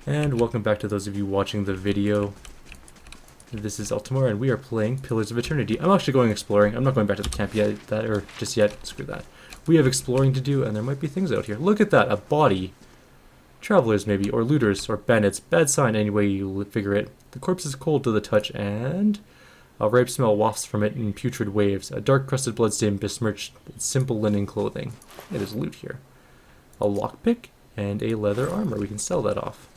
And welcome back to those of you watching the video. This is Eltimar, and we are playing Pillars of Eternity. I'm actually going exploring. I'm not going back to the camp yet, just yet. Screw that. We have exploring to do, and there might be things out here. Look at that, a body. Travelers, maybe, or looters, or bandits. Bad sign, any way you figure it. The corpse is cold to the touch, and a ripe smell wafts from it in putrid waves. A dark crusted bloodstain besmirched simple linen clothing. Yeah, there's loot here. A lockpick and a leather armor. We can sell that off.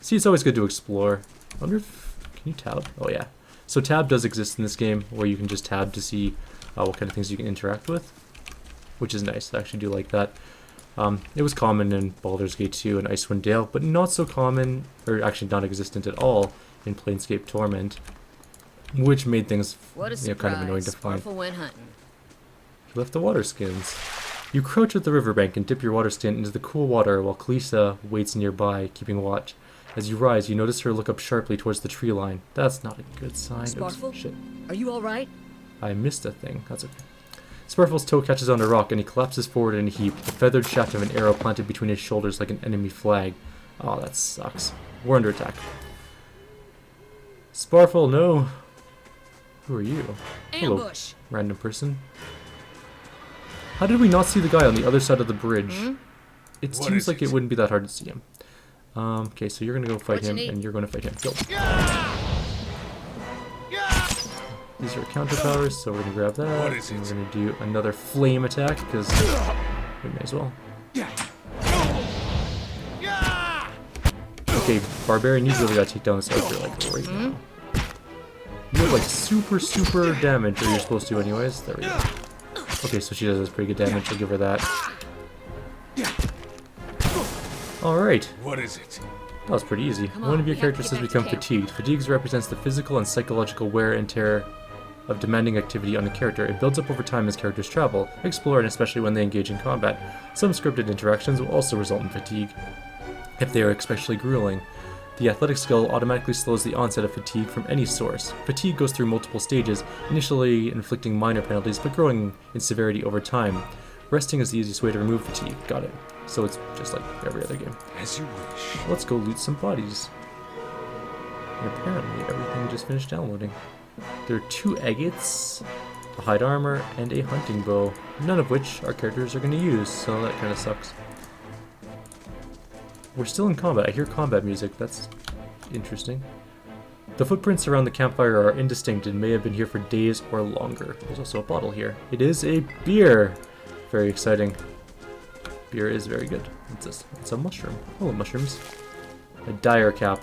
See, it's always good to explore. I wonder if... Can you tab? Oh, yeah. So tab does exist in this game, where you can just tab to see what kind of things you can interact with, which is nice. I actually do like that. It was common in Baldur's Gate 2 and Icewind Dale, but not so common, or actually non-existent at all, in Planescape Torment, which made things kind of annoying to find. Went hunting. He left the water skins. You crouch at the riverbank and dip your water skin into the cool water while Kalisa waits nearby, keeping watch. As you rise, you notice her look up sharply towards the tree line. That's not a good sign. Sparful? Shit. Are you alright? I missed a thing. That's okay. Sparfle's toe catches on a rock and he collapses forward in a heap, the feathered shaft of an arrow planted between his shoulders like an enemy flag. Oh, that sucks. We're under attack. Sparfle, no. Who are you? Ambush. Hello, random person. How did we not see the guy on the other side of the bridge? It seems like it wouldn't be that hard to see him. Okay, so you're gonna go fight him, and you're gonna fight him. Go. These are counter powers, so we're gonna grab that. And we're gonna do another flame attack, because we may as well. Okay, Barbarian, you really gotta take down this archer, like, right now. You have, like, super damage, or you're supposed to anyways. There we go. Okay, so she does pretty good damage, I'll give her that. Alright. What is it? That was pretty easy. One of your characters has become fatigued. Fatigue represents the physical and psychological wear and tear of demanding activity on a character. It builds up over time as characters travel, explore, and especially when they engage in combat. Some scripted interactions will also result in fatigue, if they are especially grueling. The athletic skill automatically slows the onset of fatigue from any source. Fatigue goes through multiple stages, initially inflicting minor penalties, but growing in severity over time. Resting is the easiest way to remove fatigue. Got it. So it's just like every other game. As you wish. Let's go loot some bodies. And apparently everything just finished downloading. There are 2 agates, a hide armor, and a hunting bow, none of which our characters are going to use, so that kind of sucks. We're still in combat. I hear combat music. That's interesting. The footprints around the campfire are indistinct and may have been here for days or longer. There's also a bottle here. It is a beer. Very exciting. Beer is very good. What's this? It's a mushroom. Hello, mushrooms. A dire cap.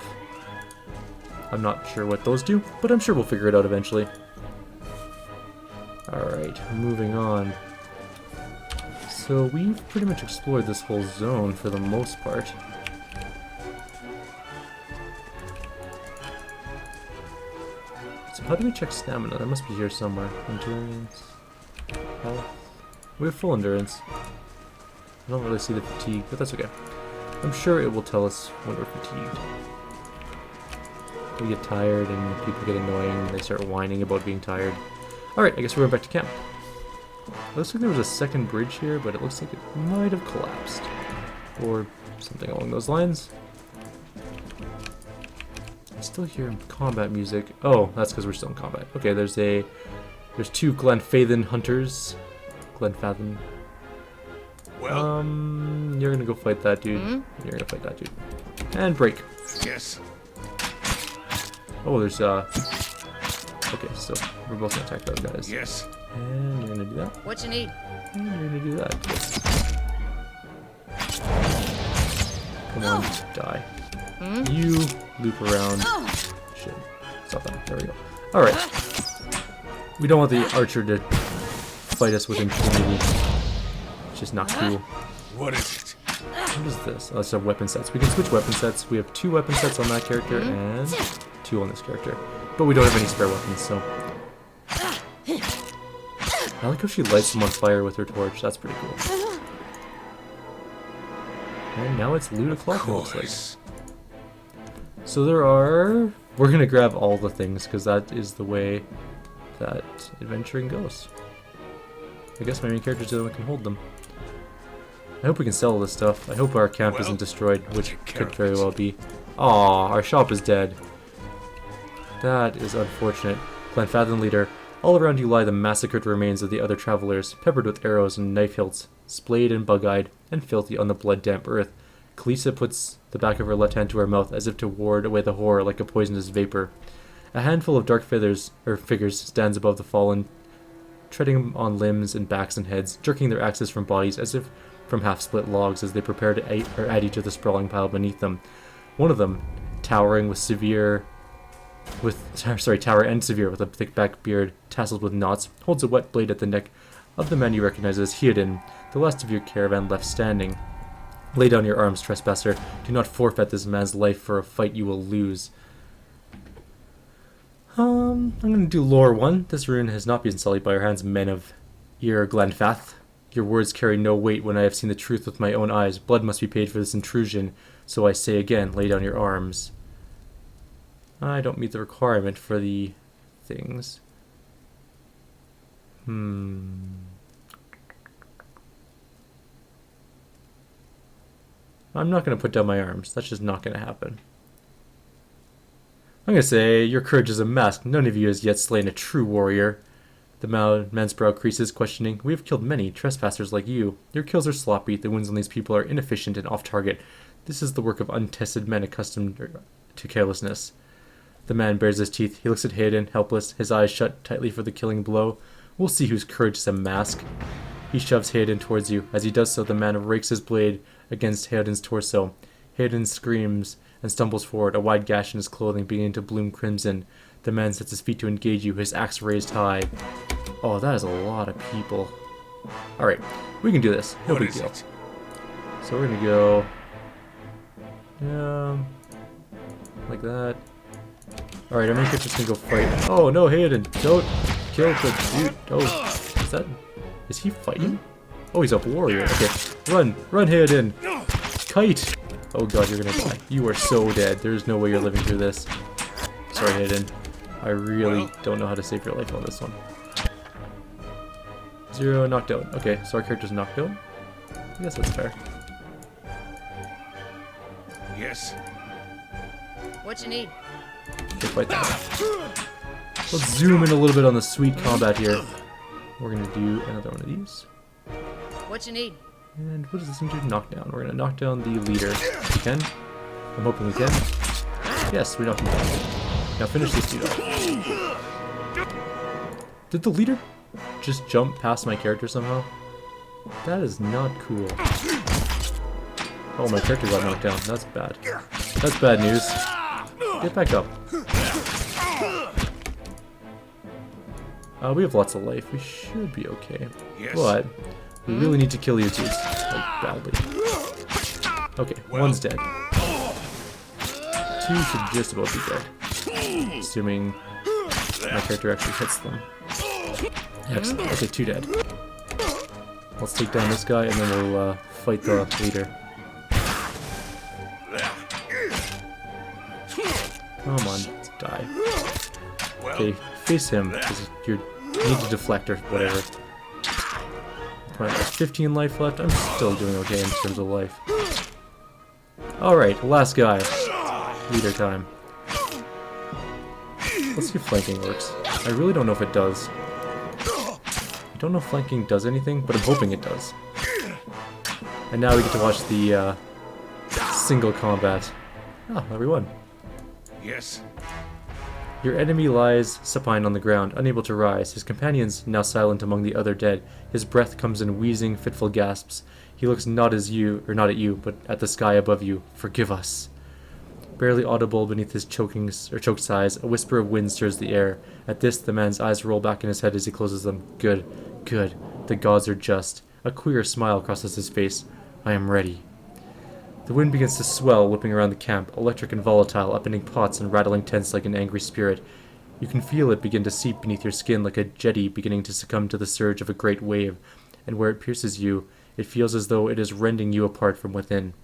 I'm not sure what those do, but I'm sure we'll figure it out eventually. Alright, moving on. So we've pretty much explored this whole zone for the most part. So how do we check stamina? That must be here somewhere. Endurance. Health. We have full endurance. I don't really see the fatigue, but that's okay. I'm sure it will tell us when we're fatigued. We get tired and people get annoying and they start whining about being tired. Alright, I guess we're going back to camp. It looks like there was a second bridge here, but it looks like it might have collapsed. Or something along those lines. I still hear combat music. Oh, that's because we're still in combat. Okay, there's 2 Glenfathan hunters. Glenfathan. Well, you're gonna go fight that dude. You're gonna fight that dude. And break. yes. Oh, there's okay, so we're both gonna attack those guys. Yes. And you're gonna do that. What you need? And you're gonna do that. Come on, die. You loop around. Shit. Stop that. There we go. Alright. We don't want the archer to fight us with impunity. It's just not cool. What is it? What is this? Oh, it's a weapon sets. We can switch weapon sets. We have 2 weapon sets on that character and 2 on this character. But we don't have any spare weapons, so... I like how she lights them on fire with her torch. That's pretty cool. And now it's loot o'clock, it looks like. So there are... We're gonna grab all the things, because that is the way that adventuring goes. I guess my main character's the only one who can hold them. I hope we can sell all this stuff. I hope our camp isn't destroyed, which could very well be. Aw, our shop is dead. That is unfortunate. Glenfathan leader, all around you lie the massacred remains of the other travelers, peppered with arrows and knife hilts, splayed and bug-eyed, and filthy on the blood-damp earth. Kalisa puts the back of her left hand to her mouth as if to ward away the horror like a poisonous vapor. A handful of dark figures stands above the fallen, treading on limbs and backs and heads, jerking their axes from bodies as if from half-split logs as they prepare to add each to the sprawling pile beneath them. One of them, tower and severe with a thick back beard tasseled with knots, holds a wet blade at the neck of the man you recognize as Theoden, the last of your caravan left standing. Lay down your arms, trespasser. Do not forfeit this man's life for a fight you will lose. I'm going to do lore 1. This rune has not been sullied by your hands, men of Ir Glenfath. Your words carry no weight when I have seen the truth with my own eyes. Blood must be paid for this intrusion, so I say again, lay down your arms. I don't meet the requirement for the things. I'm not going to put down my arms. That's just not going to happen. I'm going to say, your courage is a mask. None of you has yet slain a true warrior. The man's brow creases, questioning. We have killed many trespassers like you. Your kills are sloppy. The wounds on these people are inefficient and off-target. This is the work of untested men accustomed to carelessness. The man bares his teeth. He looks at Hayden, helpless, his eyes shut tightly for the killing blow. We'll see whose courage is a mask. He shoves Hayden towards you. As he does so, the man rakes his blade against Hayden's torso. Hayden screams and stumbles forward, a wide gash in his clothing beginning to bloom crimson. The man sets his feet to engage you, his axe raised high. Oh, that is a lot of people. Alright, we can do this. No big deal. So we're gonna go... like that. Alright, our main character's gonna go fight. Oh no, Hayden! Don't kill the dude! Oh, is he fighting? Oh, he's a warrior. Okay, run, Hayden! Kite! Oh god, you're gonna die. You are so dead. There's no way you're living through this. Sorry, Hayden. I really don't know how to save your life on this one. 0 knocked out. Okay, so our character's knocked out. I guess that's fair. Yes. What you need? Okay, fight that. Let's zoom in a little bit on the sweet combat here. We're gonna do another one of these. What you need? And what does this thing do? Knock down. We're gonna knock down the leader. We can. I'm hoping we can. Yes, we knocked him down. Now finish this dude off. Did the leader just jump past my character somehow? That is not cool. Oh, my character got knocked down. That's bad. That's bad news. Get back up. We have lots of life. We should be okay. Yes. But we really need to kill you two. Like, badly. Okay, one's dead. Two should just about be dead. Assuming my character actually hits them. Excellent. Okay, two dead. Let's take down this guy and then we'll fight the leader. Come on, die. Okay, face him, because you need to deflect or whatever. Probably like 15 life left. I'm still doing okay in terms of life. Alright, last guy. Leader time. Let's see if flanking works. I really don't know if it does. I don't know if flanking does anything, but I'm hoping it does. And now we get to watch the single combat. Ah, there we won. Yes. Your enemy lies supine on the ground, unable to rise. His companions now silent among the other dead. His breath comes in wheezing, fitful gasps. He looks not at you, but at the sky above you. Forgive us. Barely audible beneath his choked sighs, a whisper of wind stirs the air. At this, the man's eyes roll back in his head as he closes them. Good, good. The gods are just. A queer smile crosses his face. I am ready. The wind begins to swell, whipping around the camp, electric and volatile, upending pots and rattling tents like an angry spirit. You can feel it begin to seep beneath your skin like a jetty beginning to succumb to the surge of a great wave, and where it pierces you, it feels as though it is rending you apart from within.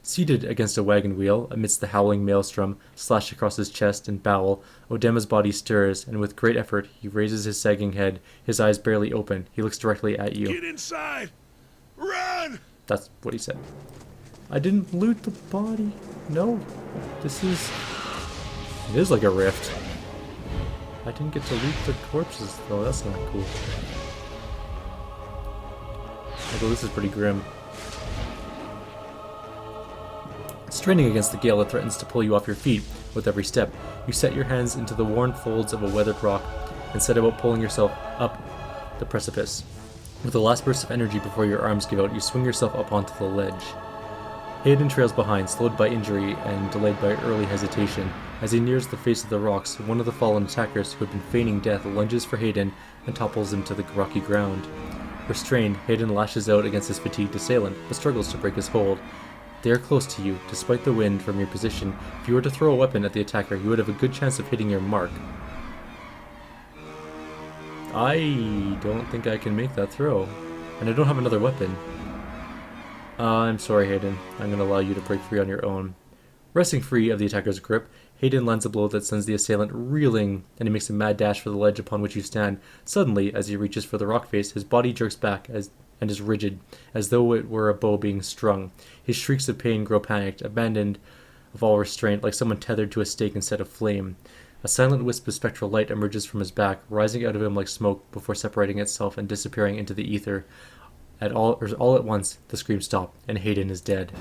Seated against a wagon wheel, amidst the howling maelstrom, slashed across his chest and bowel, Odema's body stirs, and with great effort, he raises his sagging head, his eyes barely open. He looks directly at you. Get inside! Run! That's what he said. I didn't loot the body. No. This is... It is like a rift. I didn't get to loot the corpses though, that's not cool. Although this is pretty grim. Straining against the gale that threatens to pull you off your feet with every step, you set your hands into the worn folds of a weathered rock and set about pulling yourself up the precipice. With the last burst of energy before your arms give out, you swing yourself up onto the ledge. Hayden trails behind, slowed by injury and delayed by early hesitation. As he nears the face of the rocks, one of the fallen attackers who had been feigning death lunges for Hayden and topples him to the rocky ground. Restrained, Hayden lashes out against his fatigued assailant, but struggles to break his hold. They are close to you, despite the wind from your position. If you were to throw a weapon at the attacker, you would have a good chance of hitting your mark. I don't think I can make that throw. And I don't have another weapon. I'm sorry, Hayden. I'm going to allow you to break free on your own. Wresting free of the attacker's grip, Hayden lands a blow that sends the assailant reeling, and he makes a mad dash for the ledge upon which you stand. Suddenly, as he reaches for the rock face, his body jerks back and is rigid, as though it were a bow being strung. His shrieks of pain grow panicked, abandoned of all restraint, like someone tethered to a stake instead of flame. A silent wisp of spectral light emerges from his back, rising out of him like smoke before separating itself and disappearing into the ether. All at once, the screams stop, and Hayden is dead.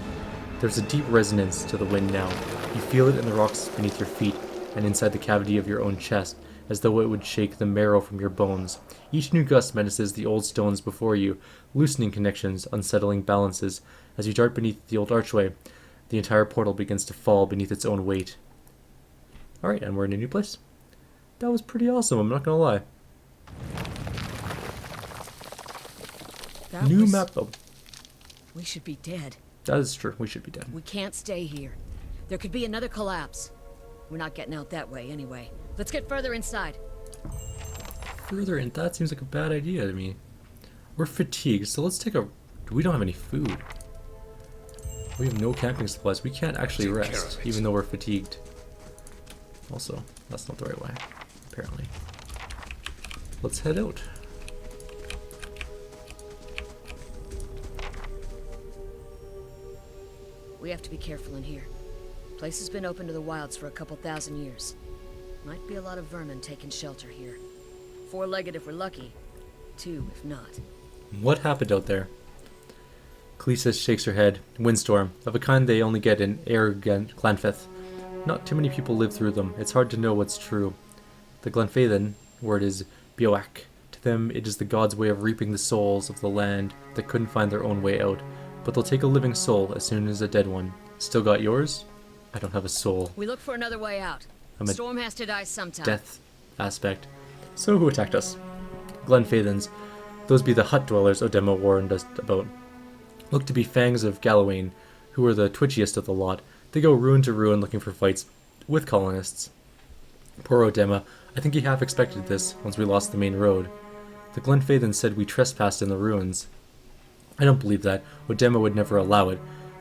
There's a deep resonance to the wind now. You feel it in the rocks beneath your feet, and inside the cavity of your own chest, as though it would shake the marrow from your bones. Each new gust menaces the old stones before you, loosening connections, unsettling balances. As you dart beneath the old archway, the entire portal begins to fall beneath its own weight. Alright, and we're in a new place. That was pretty awesome, I'm not gonna lie. New map though. We should be dead. That is true, we should be dead. We can't stay here. There could be another collapse. We're not getting out that way anyway. Let's get further inside. Further in, that seems like a bad idea to me. We're fatigued, so let's take a... We don't have any food. We have no camping supplies. We can't actually rest, even though we're fatigued. Also, that's not the right way, apparently. Let's head out. We have to be careful in here. Place has been open to the wilds for a couple thousand years. Might be a lot of vermin taking shelter here. 4-legged if we're lucky. 2 if not. What happened out there? Cleesa shakes her head. Windstorm, of a kind they only get in Glanfith. Not too many people live through them. It's hard to know what's true. The Glenfathan word is bioak. To them, it is the gods' way of reaping the souls of the land that couldn't find their own way out. But they'll take a living soul as soon as a dead one. Still got yours? I don't have a soul. We look for another way out. Storm has to die sometime. Death aspect. So who attacked us? Glenfathans. Those be the hut dwellers Odema warned us about. Look to be fangs of Gallowayne, who are the twitchiest of the lot. They go ruin to ruin looking for fights with colonists. Poor Odema. I think he half expected this once we lost the main road. The Glenfathans said we trespassed in the ruins. I don't believe that. Odema would never allow it.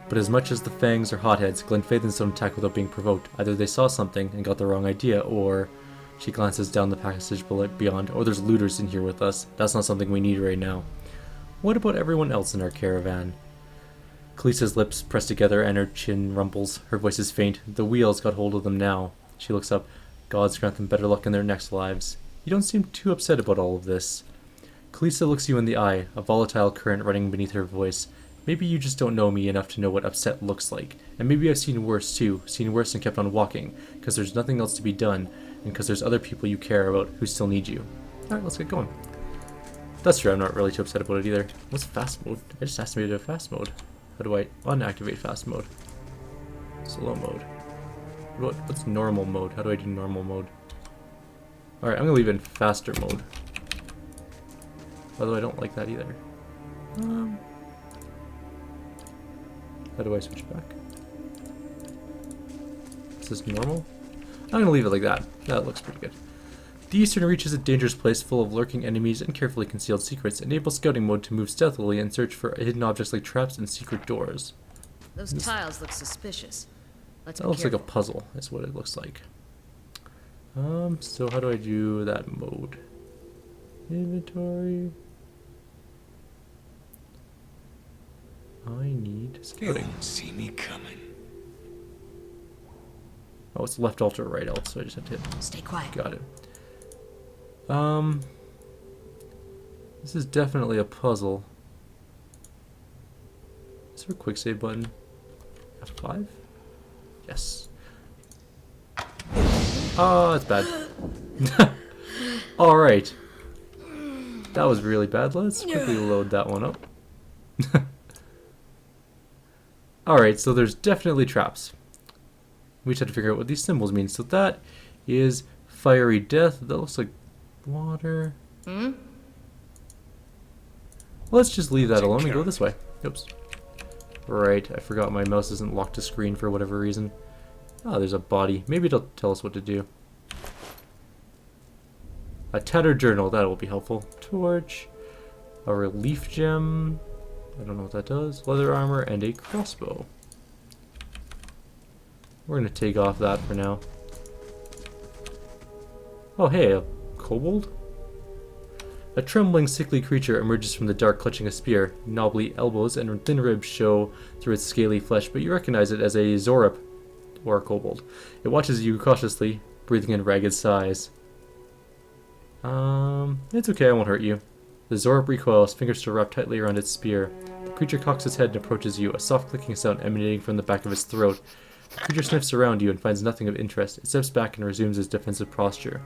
But as much as the fangs are hotheads, Glenfathans don't attack without being provoked. Either they saw something and got the wrong idea, or... She glances down the passage beyond. Or there's looters in here with us. That's not something we need right now. What about everyone else in our caravan? Cleesa's lips press together and her chin rumples. Her voice is faint. The wheels got hold of them now. She looks up. Gods grant them better luck in their next lives. You don't seem too upset about all of this. Cleesa looks you in the eye, a volatile current running beneath her voice. Maybe you just don't know me enough to know what upset looks like. And maybe I've seen worse too. Seen worse and kept on walking. Because there's nothing else to be done. And because there's other people you care about who still need you. Alright, let's get going. That's true, I'm not really too upset about it either. What's fast mode? I just activated a fast mode. How do I unactivate fast mode? Slow mode. What's normal mode? How do I do normal mode? Alright, I'm gonna leave it in faster mode. Although I don't like that either. How do I switch back? Is this normal? I'm gonna leave it like that. That looks pretty good. The Eastern Reach is a dangerous place full of lurking enemies and carefully concealed secrets. Enable scouting mode to move stealthily and search for hidden objects like traps and secret doors. Those tiles look suspicious. Let's That looks like a puzzle, is what it looks like. So how do I do that mode? Inventory. I need You scouting. won't see me coming. Oh, it's left alt or right alt, so I just have to hit. Stay quiet. Got it. This is definitely a puzzle. Is there a quick save button? F5? Yes. Oh, that's bad. Alright. That was really bad. Let's quickly load that one up. Alright, so there's definitely traps. We just have to figure out what these symbols mean. So that is fiery death. That looks like water. Let's just leave that alone and go this way. Oops. Right, I forgot my mouse isn't locked to screen for whatever reason. Oh, there's a body. Maybe it'll tell us what to do. A tattered journal, that will be helpful. Torch. A relief gem. I don't know what that does. Leather armor and a crossbow. We're gonna take off that for now. Oh hey, a kobold? A trembling, sickly creature emerges from the dark clutching a spear. Knobbly elbows and thin ribs show through its scaly flesh, but you recognize it as a Zorip, or a kobold. It watches you cautiously, breathing in ragged sighs. It's okay, I won't hurt you. The Zorip recoils, fingers still wrapped tightly around its spear. The creature cocks its head and approaches you, a soft clicking sound emanating from the back of its throat. The creature sniffs around you and finds nothing of interest. It steps back and resumes its defensive posture.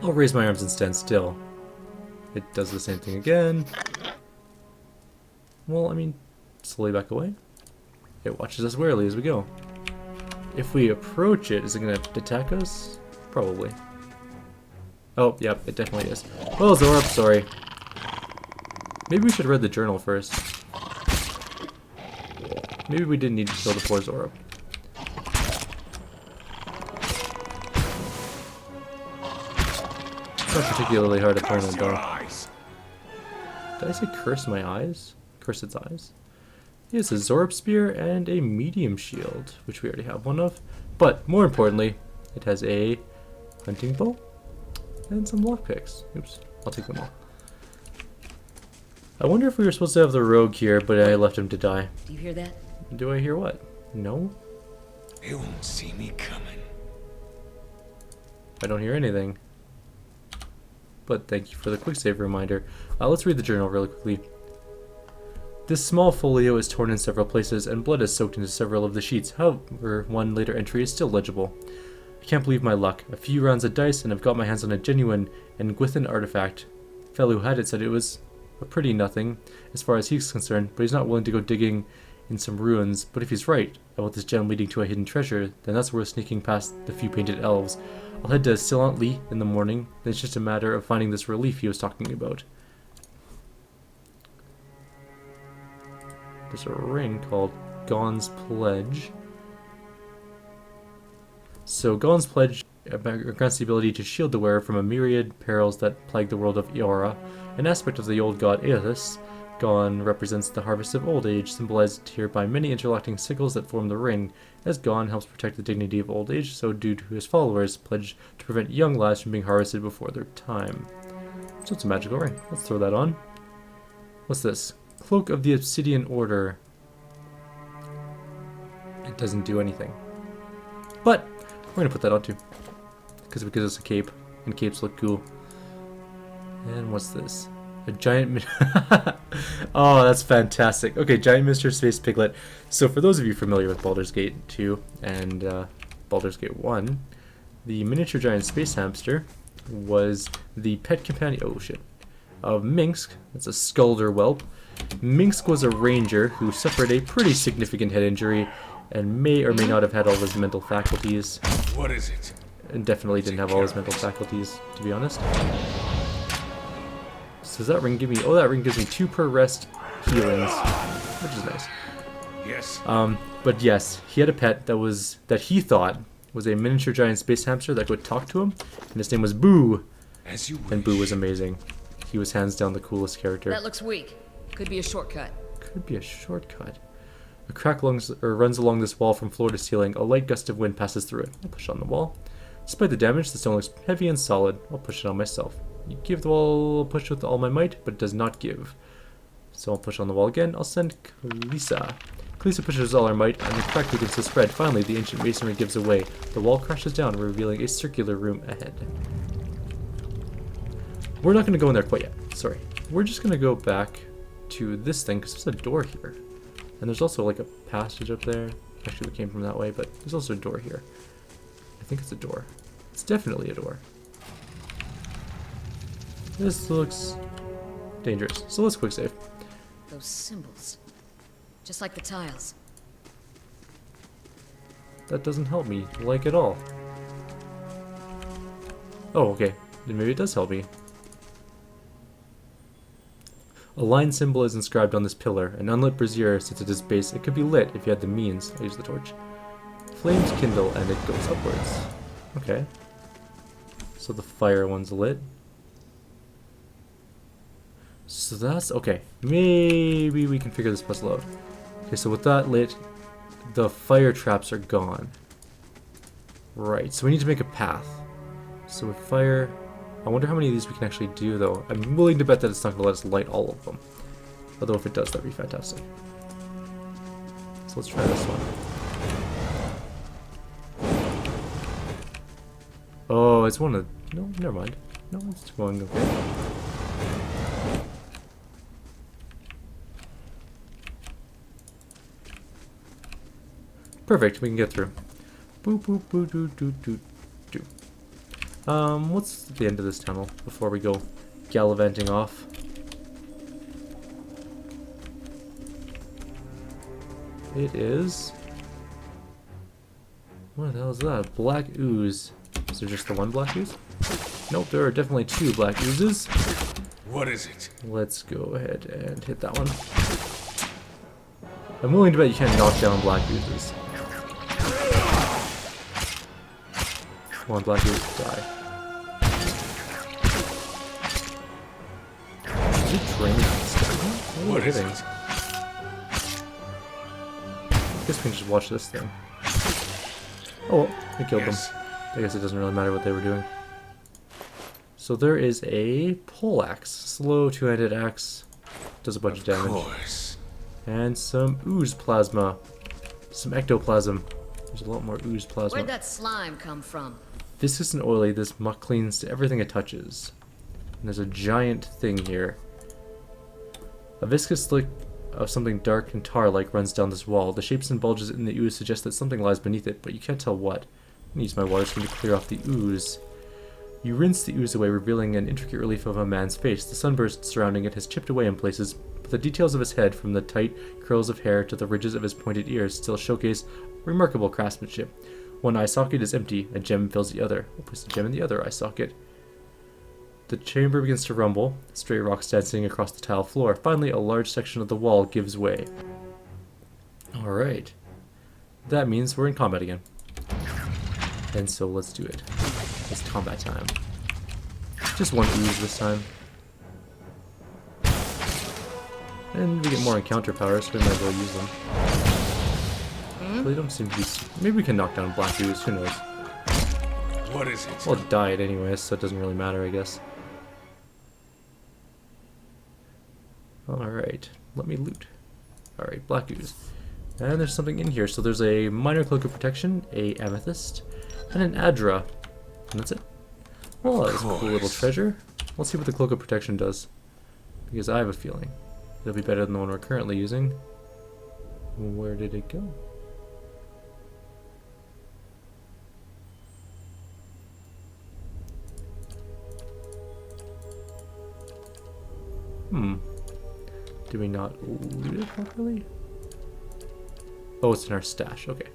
I'll raise my arms and stand still. It does the same thing again. Well, I mean, slowly back away. It watches us warily as we go. If we approach it, is it going to attack us? Probably. Oh, yep, it definitely is. Well, Zorip, sorry. Maybe we should read the journal first. Maybe we didn't need to kill the poor Zorip. It's not particularly hard to find a door. Did I say curse my eyes? Curse its eyes? It's a Zorip spear and a medium shield, which we already have one of. But more importantly, it has a hunting bow and some lockpicks. Oops, I'll take them all. I wonder if we were supposed to have the rogue here, but I left him to die. Do you hear that? Do I hear what? No? They won't see me coming. I don't hear anything. But thank you for the quick save reminder. Let's read the journal really quickly. This small folio is torn in several places, and blood is soaked into several of the sheets. However, one later entry is still legible. I can't believe my luck. A few rounds of dice, and I've got my hands on a genuine Nguithan artifact. The fellow who had it said it was a pretty nothing, as far as he's concerned, but he's not willing to go digging in some ruins. But if he's right about this gem leading to a hidden treasure, then that's worth sneaking past the few painted elves. I'll head to Silent Lee in the morning, then it's just a matter of finding this relief he was talking about. There's a ring called Gon's Pledge. So Gon's Pledge grants the ability to shield the wearer from a myriad perils that plague the world of Eora. An aspect of the old god Aethys, Gon represents the harvest of old age, symbolized here by many interlocking sickles that form the ring. As Gon helps protect the dignity of old age, so do his followers, pledge to prevent young lads from being harvested before their time. So it's a magical ring. Let's throw that on. What's this? Cloak of the Obsidian Order. It doesn't do anything. But we're going to put that on too, because it gives us a cape, and capes look cool. And what's this? A giant... Oh, that's fantastic. Okay, giant miniature space piglet. So for those of you familiar with Baldur's Gate 2 and Baldur's Gate 1, the miniature giant space hamster was the pet companion... Oh, shit. Of Minsk. That's a Skulder whelp. Minsk was a ranger who suffered a pretty significant head injury and may or may not have had all his mental faculties. What is it? And definitely didn't have all his mental faculties, to be honest. So does that ring give me... Oh, that ring gives me 2 per rest healings, which is nice. Yes. But yes, he had a pet that he thought was a miniature giant space hamster that could talk to him, and his name was Boo. As you wish. And Boo was amazing. He was hands down the coolest character. That looks weak. Could be a shortcut. Could be a shortcut. A crack runs along this wall from floor to ceiling. A light gust of wind passes through it. I'll push it on the wall. Despite the damage, the stone looks heavy and solid. I'll push it on myself. You give the wall a push with all my might, but it does not give. So I'll push on the wall again. I'll send Kalisa. Kalisa Khaleesi pushes all our might, and the crack begins to spread. Finally, the ancient masonry gives away. The wall crashes down, revealing a circular room ahead. We're not going to go in there quite yet. Sorry. We're just going to go back to this thing, because there's a door here. And there's also like a passage up there. Actually, we came from that way, but there's also a door here. I think it's a door. It's definitely a door. This looks dangerous. So let's quick save. Those symbols. Just like the tiles. That doesn't help me, like, at all. Oh, okay. Then maybe it does help me. A line symbol is inscribed on this pillar. An unlit brazier sits at its base. It could be lit if you had the means. I use the torch. Flames kindle and it goes upwards. Okay. So the fire one's lit. So that's... okay. Maybe we can figure this puzzle out. Okay, so with that lit, the fire traps are gone. Right, so we need to make a path. So with fire... I wonder how many of these we can actually do, though. I'm willing to bet that it's not going to let us light all of them. Although if it does, that'd be fantastic. So let's try this one. Oh, it's one of... no, never mind. No, it's going okay. Perfect, we can get through. Boop, boop, boop, doo, doo, doo, doo. What's the end of this tunnel before we go gallivanting off? It is... what the hell is that? Black ooze. Is there just the one black ooze? Nope, there are definitely two black oozes. What is it? Let's go ahead and hit that one. I'm willing to bet you can't knock down black oozes. Come on, black ooze, die. Is it draining stuff? What are you hitting? I guess we can just watch this thing. Oh, well, we killed them. I guess it doesn't really matter what they were doing. So there is a pole axe. Slow two-handed axe. Does a bunch of damage. Course. And some ooze plasma. Some ectoplasm. There's a lot more ooze plasma. Where'd that slime come from? Viscous and oily, this muck clings to everything it touches. And there's a giant thing here. A viscous slick of something dark and tar-like runs down this wall. The shapes and bulges in the ooze suggest that something lies beneath it, but you can't tell what. I'm gonna use my water stream to clear off the ooze. You rinse the ooze away, revealing an intricate relief of a man's face. The sunburst surrounding it has chipped away in places, but the details of his head, from the tight curls of hair to the ridges of his pointed ears, still showcase remarkable craftsmanship. One eye socket is empty, a gem fills the other. We'll place the gem in the other eye socket. The chamber begins to rumble, stray rocks dancing across the tile floor. Finally, a large section of the wall gives way. Alright. That means we're in combat again. And so let's do it. It's combat time. Just one ooze this time. And we get more encounter power, so we might as well use them. They don't seem to be... maybe we can knock down black ooze, who knows. What is it? Well, it died anyways, so it doesn't really matter, I guess. Alright, let me loot. Alright, black ooze. And there's something in here. So there's a minor cloak of protection, a amethyst, and an adra. And that's it. Well, that was a cool little treasure. Let's see what the cloak of protection does. Because I have a feeling it'll be better than the one we're currently using. Where did it go? Do we not loot it properly? Oh, it's in our stash. Okay.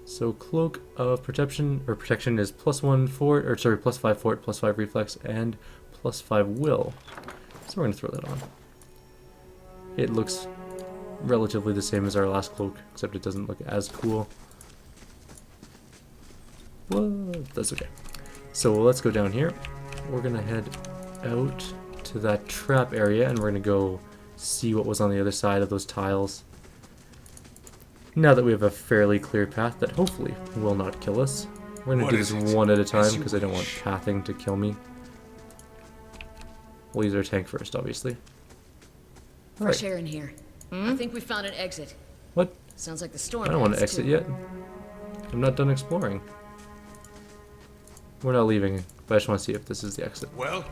So Cloak of Protection is +1 fort, or sorry, +5 fort, +5 reflex, and +5 will. So we're gonna throw that on. It looks relatively the same as our last cloak, except it doesn't look as cool. Well, that's okay. So let's go down here. We're gonna head out to that trap area, and we're gonna go see what was on the other side of those tiles. Now that we have a fairly clear path that hopefully will not kill us. We're gonna do this one at a time because I don't want pathing to kill me. We'll use our tank first, obviously. Fresh Alright. air in here. I think we found an exit. What? Sounds like the storm I don't want to has, exit too. yet. I'm not done exploring. We're not leaving, but I just want to see if this is the exit. Well,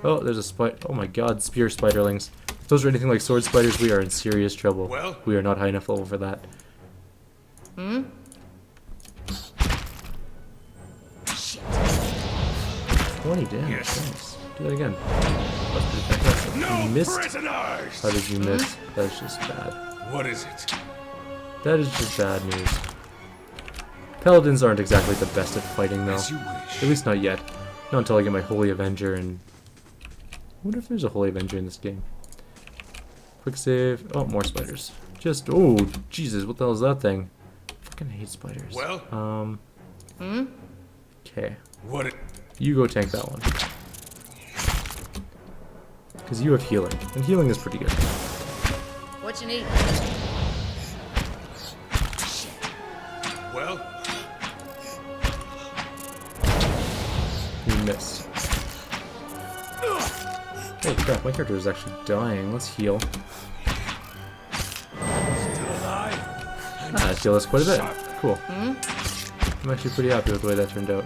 Oh, there's a spider. Oh my god, spear spiderlings. If those are anything like sword spiders, we are in serious trouble. Well? We are not high enough level for that. Shit. 20 damage. Yes. Nice. Do that again. That's pretty fantastic. no You missed. prisoners! How did you miss? That is just bad. What is it? That is just bad news. Paladins aren't exactly the best at fighting, though. As you wish. At least not yet. Not until I get my Holy Avenger and... I wonder if there's a Holy Avenger in this game. Quick save. Oh, more spiders. Just... Oh, Jesus, what the hell is that thing? I fucking hate spiders. Well? Okay. What it... You go tank that one. Because you have healing. And healing is pretty good. What you need? Well? You missed. Oh crap, my character is actually dying. Let's heal. Still alive? Ah, heal us quite a bit. Cool. I'm actually pretty happy with the way that turned out.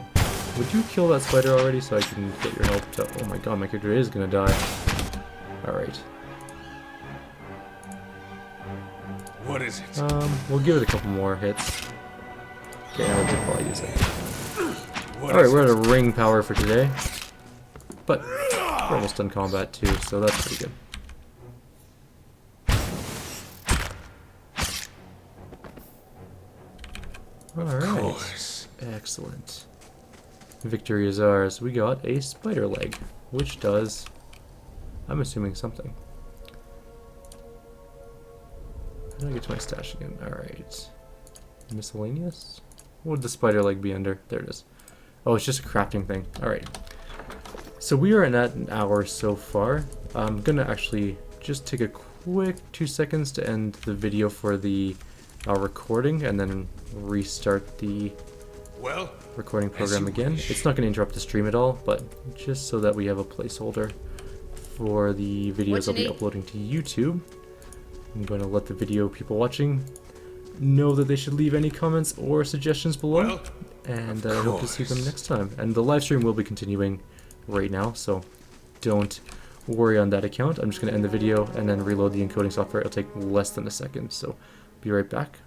Would you kill that spider already so I can get your help to... Oh my god, my character is gonna die. Alright. What is it? We'll give it a couple more hits. Okay, now we can probably use it. What Alright, is we're it? at a ring power for today. But we're almost done combat too, so that's pretty good. Of Alright. course. Excellent. Victory is ours. We got a spider leg, which does, I'm assuming, something. How do I get to my stash again? Alright. Miscellaneous? What would the spider leg be under? There it is. Oh, it's just a crafting thing. Alright. So we are at an hour so far. I'm gonna actually just take a quick 2 seconds to end the video for the recording and then restart the Well? recording As program you again. wish. It's not going to interrupt the stream at all, but just so that we have a placeholder for the videos What you I'll be need? uploading to YouTube. I'm going to let the video people watching know that they should leave any comments or suggestions below, Well? and of I hope to see them course. next time. And the live stream will be continuing right now, so don't worry on that account. I'm just going to end the video and then reload the encoding software. It'll take less than a second, so be right back.